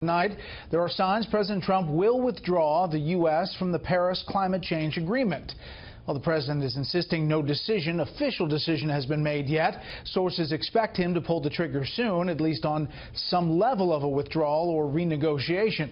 Tonight, there are signs President Trump will withdraw the U.S. from the Paris climate change agreement. Well, the president is insisting no official decision has been made yet. Sources expect him to pull the trigger soon, at least on some level of a withdrawal or renegotiation.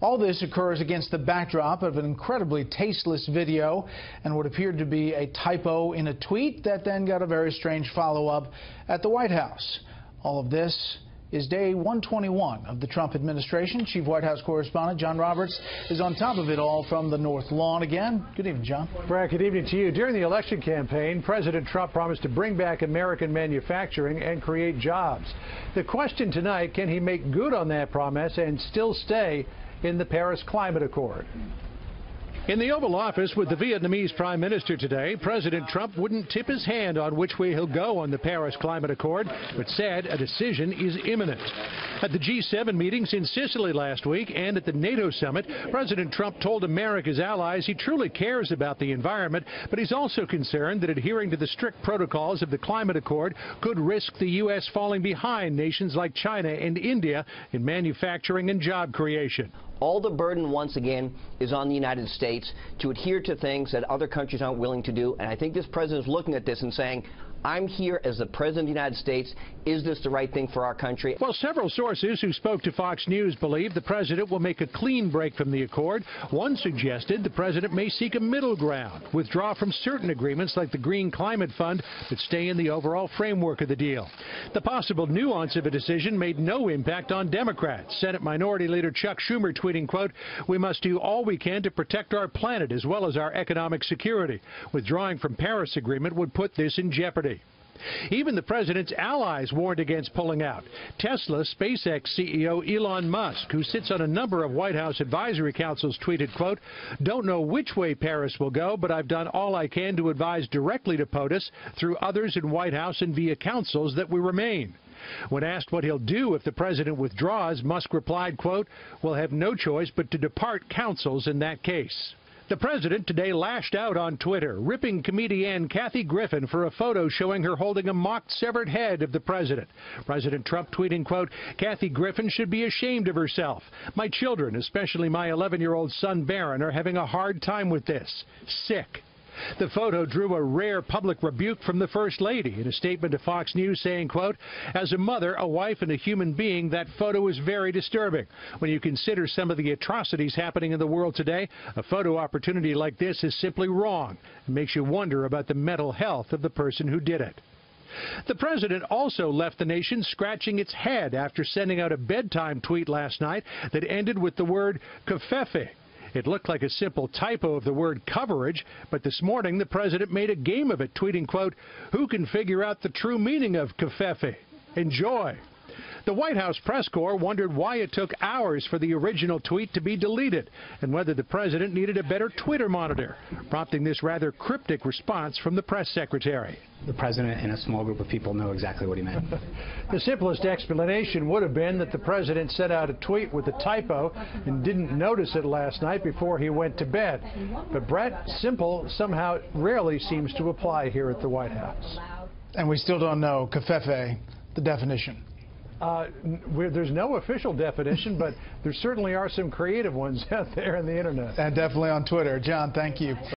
All this occurs against the backdrop of an incredibly tasteless video and what appeared to be a typo in a tweet that then got a very strange follow-up at the White House. All of this is day 121 of the Trump administration. Chief White House correspondent John Roberts is on top of it all from the North Lawn again. Good evening, John. Brad, good evening to you. During the election campaign, President Trump promised to bring back American manufacturing and create jobs. The question tonight, can he make good on that promise and still stay in the Paris Climate Accord? In the Oval Office with the Vietnamese Prime Minister today, President Trump wouldn't tip his hand on which way he'll go on the Paris Climate Accord, but said a decision is imminent. At the G7 meetings in Sicily last week and at the NATO summit, President Trump told America's allies he truly cares about the environment, but he's also concerned that adhering to the strict protocols of the Climate Accord could risk the U.S. falling behind nations like China and India in manufacturing and job creation. All the burden, once again, is on the United States to adhere to things that other countries aren't willing to do. And I think this president is looking at this and saying, I'm here as the President of the United States. Is this the right thing for our country? Well, several sources who spoke to Fox News believe the president will make a clean break from the accord. One suggested the president may seek a middle ground, withdraw from certain agreements like the Green Climate Fund, but stay in the overall framework of the deal. The possible nuance of a decision made no impact on Democrats. Senate Minority Leader Chuck Schumer tweeting, quote, "We must do all we can to protect our planet as well as our economic security. Withdrawing from Paris Agreement would put this in jeopardy." Even the president's allies warned against pulling out. Tesla SpaceX CEO Elon Musk, who sits on a number of White House advisory councils, tweeted, quote, "Don't know which way Paris will go, but I've done all I can to advise directly to POTUS through others in White House and via councils that we remain." When asked what he'll do if the president withdraws, Musk replied, quote, "We'll have no choice but to depart councils in that case." The president today lashed out on Twitter, ripping comedian Kathy Griffin for a photo showing her holding a mocked severed head of the president. President Trump tweeting, quote, "Kathy Griffin should be ashamed of herself. My children, especially my 11-year-old son Barron, are having a hard time with this. Sick." The photo drew a rare public rebuke from the First Lady in a statement to Fox News saying, quote, "As a mother, a wife, and a human being, that photo is very disturbing. When you consider some of the atrocities happening in the world today, a photo opportunity like this is simply wrong. It makes you wonder about the mental health of the person who did it." The president also left the nation scratching its head after sending out a bedtime tweet last night that ended with the word "covfefe." It looked like a simple typo of the word coverage, but this morning the president made a game of it, tweeting, quote, "Who can figure out the true meaning of covfefe? Enjoy." The White House press corps wondered why it took hours for the original tweet to be deleted and whether the president needed a better Twitter monitor, prompting this rather cryptic response from the press secretary. The president and a small group of people know exactly what he meant. The simplest explanation would have been that the president sent out a tweet with a typo and didn't notice it last night before he went to bed. But Brett, simple somehow rarely seems to apply here at the White House. And we still don't know, covfefe, the definition. There's no official definition, but there certainly are some creative ones out there on the internet. And definitely on Twitter. John, thank you.